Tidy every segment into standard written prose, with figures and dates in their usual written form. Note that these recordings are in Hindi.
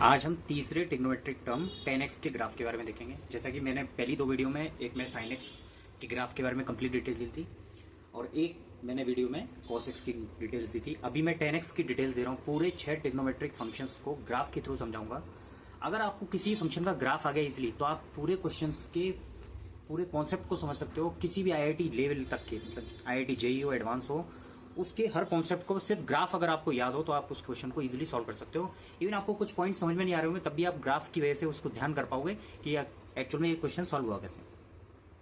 आज हम तीसरे ट्रिग्नोमेट्रिक टर्म 10x के ग्राफ के बारे में देखेंगे। जैसा कि मैंने पहली दो वीडियो में एक में sin x के ग्राफ के बारे में कंप्लीट डिटेल दी थी और एक मैंने वीडियो में cos x की डिटेल्स दी थी। अभी मैं 10x की डिटेल्स दे रहा हूँ। पूरे 6 ट्रिग्नोमेट्रिक फंक्शंस को ग्राफ के थ्रू समझाऊंगा। अगर आपको किसी फंक्शन का ग्राफ आ गया इजिली तो आप पूरे क्वेश्चंस के पूरे कॉन्सेप्ट को समझ सकते हो। किसी भी IIT लेवल तक के, मतलब IIT JEE हो, एडवांस हो, उसके हर कॉन्सेप्ट को सिर्फ ग्राफ अगर आपको याद हो तो आप उस क्वेश्चन को इजीली सॉल्व कर सकते हो। इवन आपको कुछ पॉइंट समझ में नहीं आ रहे होंगे तब भी आप ग्राफ की वजह से उसको ध्यान कर पाओगे कि एक्चुअल में ये क्वेश्चन सॉल्व हुआ कैसे।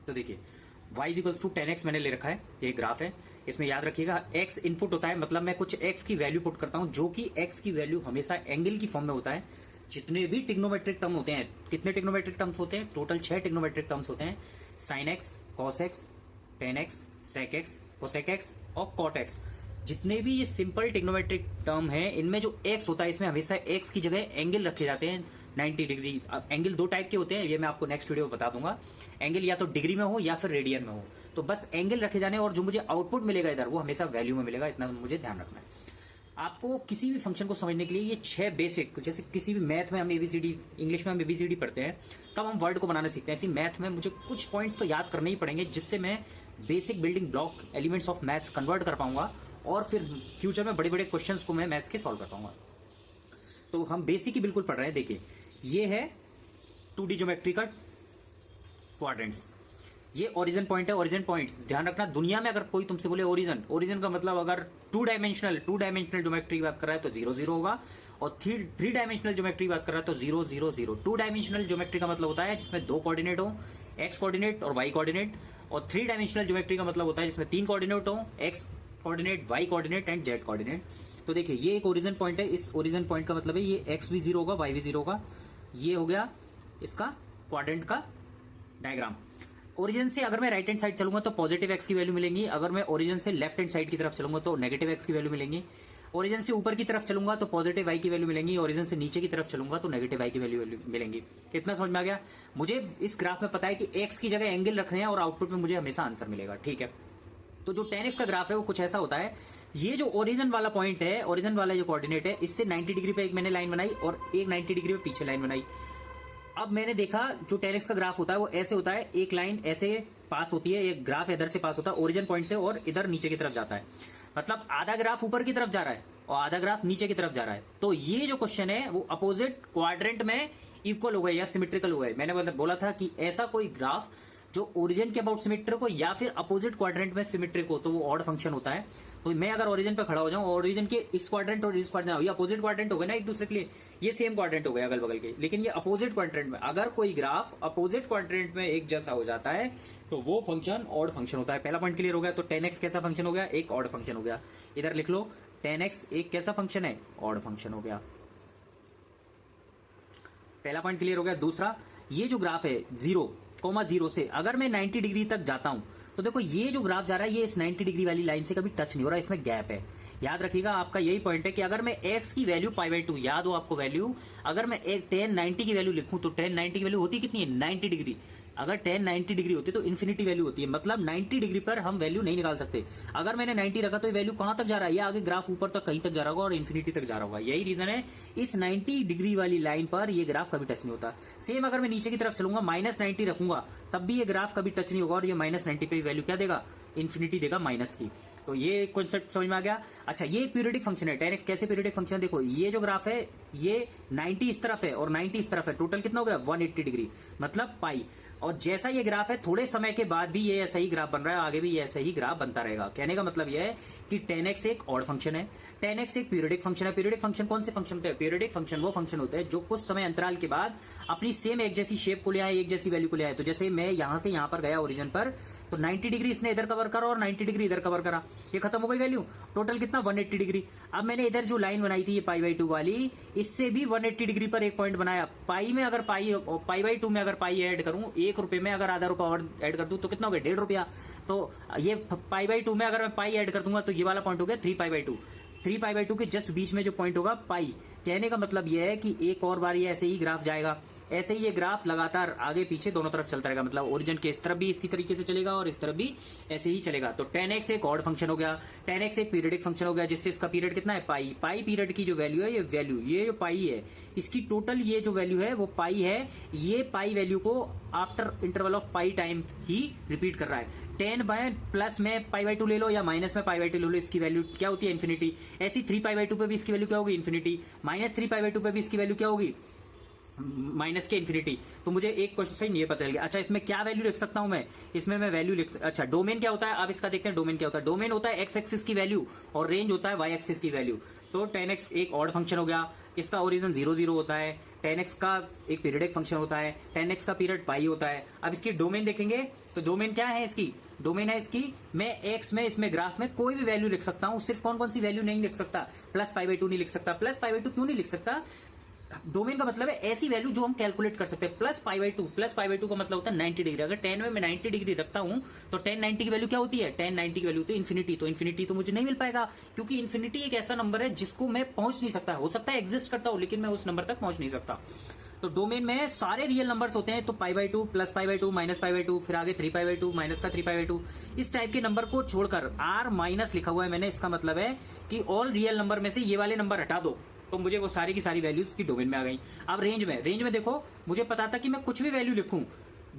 तो देखिए y = 10x मैंने ले रखा है, ये ग्राफ है। इसमें याद रखिएगा x इनपुट होता है, मतलब मैं कुछ x की वैल्यू पुट करता हूं जो कि x की वैल्यू हमेशा एंगल की फॉर्म में होता है। जितने भी ट्रिग्नोमेट्रिक टर्म होते हैं, कितने ट्रिग्नोमेट्रिक टर्म्स होते हैं? टोटल 6 ट्रिग्नोमेट्रिक टर्म्स होते हैं। sin x, cos x, tan x, sec x, cosec x और cot x। जितने भी ये सिंपल ट्रिग्नोमेट्रिक टर्म है इनमें जो x होता है इसमें हमेशा x की जगह एंगल रखे जाते हैं 90 डिग्री। एंगल दो टाइप के होते हैं, ये मैं आपको नेक्स्ट वीडियो में बता दूंगा। एंगल या तो डिग्री में हो या फिर रेडियन में हो, तो बस एंगल रखे जाने और जो मुझे आउटपुट मिलेगा इधर वो हमेशा वैल्यू में मिलेगा। इतना मुझे ध्यान रखना है। आपको किसी भी फंक्शन को समझने के लिए ये 6 बेसिक, जैसे किसी भी मैथ में हम ABCD, इंग्लिश में हम ABCD पढ़ते हैं तब हम वर्ड को बनाना सीखते हैं, ऐसी मैथ में मुझे कुछ पॉइंट्स तो याद करने ही पड़ेंगे जिससे मैं basic building block elements of maths convert कर पाऊंगा और फिर फ्यूचर में बड़े बड़े क्वेश्चंस को मैं मैथ्स के सॉल्व कर पाऊंगा। तो हम बेसिक ही बिल्कुल पढ़ रहे हैं। देखिए ये है 2D ज्योमेट्री का क्वाड्रेंट्स। ये ओरिजिन पॉइंट है। ओरिजिन पॉइंट ध्यान रखना, दुनिया में अगर कोई तुमसे बोले ओरिजिन, ओरिजिन का मतलब अगर टू डायमेंशनल ज्योमेट्री की बात कर रहा है तो 0 0 होगा और थ्री डायमेंशनल ज्योमेट्री की बात कर रहा है तो 0 0 0। 2 डायमेंशनल ज्योमेट्री का मतलब होता है जिसमें 2 कोऑर्डिनेट हो, x कोऑर्डिनेट और y कोऑर्डिनेट, और 3 डायमेंशनल ज्योमेट्री का मतलब होता है जिसमें 3 कोऑर्डिनेट हो, x coordinate, y coordinate and z coordinate. तो देखिए ये एक ओरिजिन पॉइंट है। इस ओरिजिन पॉइंट का मतलब है ये x भी 0 होगा, y भी 0 होगा। ये हो गया इसका क्वाड्रेंट का डायग्राम। ओरिजिन से अगर मैं राइट हैंड साइड चलूंगा तो पॉजिटिव x की वैल्यू मिलेंगी। अगर मैं ओरिजिन से लेफ्ट हैंड साइड की तरफ चलूंगा तो नेगेटिव x की वैल्यू मिलेंगी। ओरिजिन से ऊपर की तरफ चलूंगा तो पॉजिटिव y की वैल्यू मिलेंगी। ओरिजिन से नीचे की तरफ चलूंगा तो नेगेटिव y की वैल्यू मिलेंगी। इतना समझ में आ गया? मुझे इस ग्राफ में पता है कि x की जगह एंगल रखने हैं और आउटपुट में मुझे हमेशा आंसर मिलेगा। ठीक है, तो जो 10x का ग्राफ है वो कुछ ऐसा होता है। ये जो ओरिजिन वाला पॉइंट है, ओरिजिन वाला जो कोऑर्डिनेट है, इससे 90 डिग्री पे एक मैंने लाइन बनाई और एक 90 डिग्री पे पीछे लाइन बनाई। अब मैंने देखा जो 10x का ग्राफ होता है वो ऐसे होता है, एक लाइन ऐसे पास होती है, एक ग्राफ इधर से पास होता है ओरिजिन पॉइंट से और इधर नीचे की तरफ जाता है। मतलब आधा ग्राफ ऊपर की तरफ जा रहा है और आधा ग्राफ नीचे की तरफ जा रहा है। तो ये जो क्वेश्चन है वो अपोजिट क्वाड्रेंट में इक्वल हो गए या सिमेट्रिकल हो गए। मैंने बोला था कि ऐसा कोई ग्राफ जो ओरिजिन के अबाउट सिमेट्रिक हो या फिर अपोजिट क्वाड्रेंट में सिमेट्रिक हो तो वो ऑड फंक्शन होता है। तो मैं अगर ओरिजिन पे खड़ा हो जाऊं, ओरिजिन के इस क्वाड्रेंट और इस क्वाड्रेंट, ये अपोजिट क्वाड्रेंट हो गए ना एक दूसरे के लिए, ये सेम क्वाड्रेंट हो गए अगल बगल के, लेकिन ये अपोजिट क्वाड्रेंट में, अगर कोई ग्राफ अपोजिट क्वाड्रेंट में एक जैसा हो जाता है तो वो फंक्शन ऑड फंक्शन होता है। पहला पॉइंट क्लियर हो गया। तो 10x कैसा फंक्शन हो गया? एक ऑड फंक्शन हो गया। इधर लिख लो 10x एक कैसा फंक्शन है? ऑड फंक्शन हो गया। पहला पॉइंट क्लियर हो गया। दूसरा, ये जो ग्राफ है 0,0 से अगर मैं 90 डिग्री तक जाता हूं तो देखो ये जो ग्राफ जा रहा है ये इस 90 डिग्री वाली लाइन से कभी टच नहीं हो रहा, इसमें गैप है। याद रखिएगा, आपका यही पॉइंट है कि अगर मैं x की वैल्यू π/2, याद हो आपको वैल्यू, अगर मैं एक tan 90 की वैल्यू लिखूं तो tan 90 की वैल्यू होती कितनी है? 90 डिग्री। अगर tan 90 डिग्री होती है तो इन्फिनिटी वैल्यू होती है, मतलब 90 डिग्री पर हम वैल्यू नहीं निकाल सकते। अगर मैंने 90 रखा तो ये वैल्यू कहां तक जा रहा है? ये आगे ग्राफ ऊपर तक कहीं तक जा रहा होगा और इन्फिनिटी तक जा रहा होगा। यही रीजन है इस 90 डिग्री वाली लाइन पर ये ग्राफ कभी टच नहीं होता। सेम अगर मैं नीचे की तरफ चलूंगा, -90 रखूंगा, तब भी ये ग्राफ कभी टच नहीं होगा और ये -90 पे वैल्यू क्या देगा? इन्फिनिटी देगा माइनस की। तो ये कॉन्सेप्ट समझ में आ गया। अच्छा, ये एक पीरियडिक फंक्शन है। 10x कैसे पीरियडिक फंक्शन है? देखो ये जो ग्राफ है ये 90 इस तरफ है और 90 इस तरफ है, टोटल कितना हो गया? 180 डिग्री, मतलब पाई। और जैसा ये ग्राफ है थोड़े समय के बाद भी ये ऐसा ही ग्राफ बन रहा है, आगे भी ये ऐसा ही ग्राफ बनता रहेगा। कहने का मतलब ये है कि 10x एक ऑड फंक्शन है, 10x एक पीरियडिक फंक्शन है। पीरियडिक फंक्शन कौन से फंक्शन होते हैं? पीरियडिक फंक्शन वो फंक्शन होते हैं जो कुछ समय अंतराल के बाद अपनी सेम एक जैसी शेप को ले आए, एक जैसी वैल्यू को ले आए। तो जैसे मैं यहां से यहां पर गया ओरिजिन पर तो 90 डिग्री इसने इधर कवर करा और 90 डिग्री इधर कवर करा, ये खत्म हो गई वैल्यू। टोटल कितना? 180 डिग्री। अब मैंने इधर जो लाइन बनाई थी ये π/2 वाली, इससे भी 180 डिग्री पर एक पॉइंट बनाया। पाई में अगर π/2 में अगर पाई ऐड करूं, 1 रुपए में अगर आधा रुपया और ऐड कर दूं तो कितना हो गया? 1.5 रुपया। तो ये π/2 में अगर मैं पाई ऐड कर दूंगा तो ये वाला पॉइंट हो गया 3π/2। 3π/2 के जस्ट बीच में जो पॉइंट होगा पाई, कहने का मतलब यह है कि एक और बार ये ऐसे ही ग्राफ जाएगा, ऐसे ही ये ग्राफ लगातार आगे पीछे दोनों तरफ चलता रहेगा, मतलब ओरिजिन के इस तरफ भी इसी तरीके से चलेगा और इस तरफ भी ऐसे ही चलेगा। तो 10x एक ऑड फंक्शन हो गया, 10x एक पीरियडिक फंक्शन हो गया, जिससे इसका पीरियड कितना है पाई। पाई पीरियड की जो वैल्यू है, ये जो पाई है इसकी टोटल ये जो वैल्यू है वो पाई है। ये पाई वैल्यू को after interval of pi time he repeat कर रहा है। 10 बाय प्लस में पाई बाई 2 ले लो या माइनस में पाई बाई 2 ले लो, इसकी वैल्यू क्या होती है इन्फिनिटी। ऐसी 3 पाई बाई 2 पे भी इसकी वैल्यू क्या होगी इन्फिनिटी, माइनस 3 पाई बाई 2 पे भी इसकी वैल्यू क्या होगी माइनस के इन्फिनिटी। तो मुझे एक क्वेश्चन ये पता चल गया। अच्छा इसमें क्या वैल्यू लिख सकता हूं इसमें मैं वैल्यू लिख, अच्छा डोमेन क्या होता है, अब इसका देखते हैं डोमेन क्या होता है। डोमेन होता है एक्स एक्सिस की वैल्यू और रेंज होता है वाई एक्सिस की वैल्यू। तो 10x एक ऑड फंक्शन हो गया, इसका ओरिजिन 0 0 होता है। 10x का एक पीरियडिक फंक्शन होता है, 10x का पीरियड पाई होता है। अब इसकी डोमेन देखेंगे तो डोमेन क्या है इसकी, डोमेन है इसकी मैं x में इसमें ग्राफ में कोई भी वैल्यू लिख सकता हूं। सिर्फ कौन कौन सी वैल्यू नहीं लिख सकता, प्लस पाई बाई 2 नहीं लिख सकता। प्लस पाई बाई 2 क्यों नहीं लिख सकता, डोमेन का मतलब है ऐसी वैल्यू जो हम कैलकुलेट कर सकते हैं। प्लस पाई बाई 2 का मतलब होता है 90 डिग्री। अगर 10 में मैं 90 डिग्री रखता हूं तो 10 90 की वैल्यू क्या होती है, 10 90 की वैल्यू होती है इन्फिनिटी। तो इन्फिनिटी तो मुझे नहीं मिल पाएगा, क्योंकि इन्फिनिटी एक ऐसा नंबर है जिसको मैं पहुंच नहीं सकता। हो सकता है एग्जिस्ट करता हूं लेकिन मैं उस नंबर तक पहुंच नहीं सकता। तो डोमेन में सारे रियल नंबर्स होते हैं, तो pi by 2 plus pi by 2 minus pi by 2 फिर आगे 3 पाई बाई 2 माइनस का 3 पाई बाई 2, इस टाइप के नंबर को छोड़कर आर माइनस लिखा हुआ है मैंने। इसका मतलब है कि ऑल रियल नंबर में से ये वाले नंबर हटा दो तो मुझे वो सारी की सारी वैल्यूज की डोमेन में आ गई। अब रेंज में देखो मुझे पता था कि मैं कुछ भी वैल्यू लिखूं,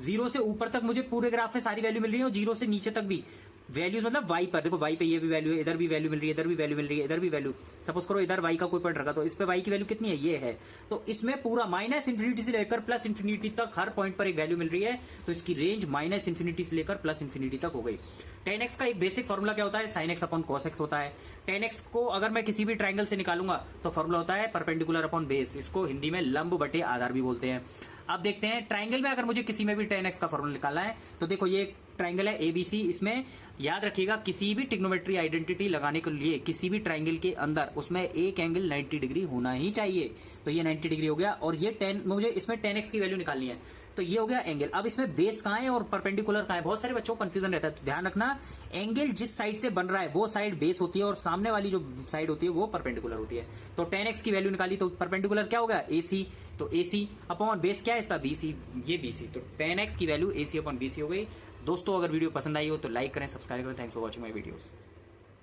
0 से ऊपर तक मुझे पूरे ग्राफ में सारी वैल्यू मिल रही है और 0 से नीचे तक भी वैल्यूज, मतलब वाई पर देखो, वाई पे ये भी वैल्यू है, इधर भी वैल्यू मिल रही है, इधर भी वैल्यू मिल रही है, इधर भी वैल्यू। सपोज करो इधर वाई का कोई पॉइंट रखा तो इस पे वाई की वैल्यू कितनी है, ये है। तो इसमें पूरा माइनस इंफिनिटी से लेकर प्लस इंफिनिटी तक हर पॉइंट पर एक वैल्यू मिल रही है। तो इसकी रेंज माइनस इंफिनिटी से लेकर प्लस इंफिनिटी तक हो गई। 10x का एक बेसिक फॉर्मूला क्या होता है, sin x upon cos x होता है। 10x को अगर मैं किसी भी ट्राइंगल से निकालूंगा तो फॉर्मूला होता है परपेंडिकुलर अपॉन बेस, इसको हिंदी में लंब बटे आधार भी बोलते हैं। अब देखते हैं ट्राइंगल में अगर मुझे किसी में भी 10x का फॉर्मूला निकालना है तो देखो ये ट्राइंगल है ABC, इसमें याद रखिएगा किसी भी ट्रिग्नोमेट्री आइडेंटिटी लगाने के लिए किसी भी ट्राइंगल के अंदर उसमें एक एंगल 90 डिग्री होना ही चाहिए। तो ये 90 डिग्री हो गया और ये 10 मुझे इसमें 10x की वैल्यू निकालनी है तो ये हो गया एंगल। अब इसमें बेस कहां है और परपेंडिकुलर कहां है, बहुत सारे बच्चों को कंफ्यूजन रहता है। तो ध्यान रखना एंगल जिस साइड से बन रहा है वो साइड बेस होती है और सामने वाली जो साइड होती है वो परपेंडिकुलर होती है। तो 10x की वैल्यू निकाली तो परपेंडिकुलर क्या होगा AC, तो AC अपॉन बेस क्या है इसका BC, ये BC। तो 10x की वैल्यू AC अपॉन BC हो गई। दोस्तों अगर वीडियो पसंद आई हो तो लाइक करें, सब्सक्राइब करें। Thanks for watching my videos.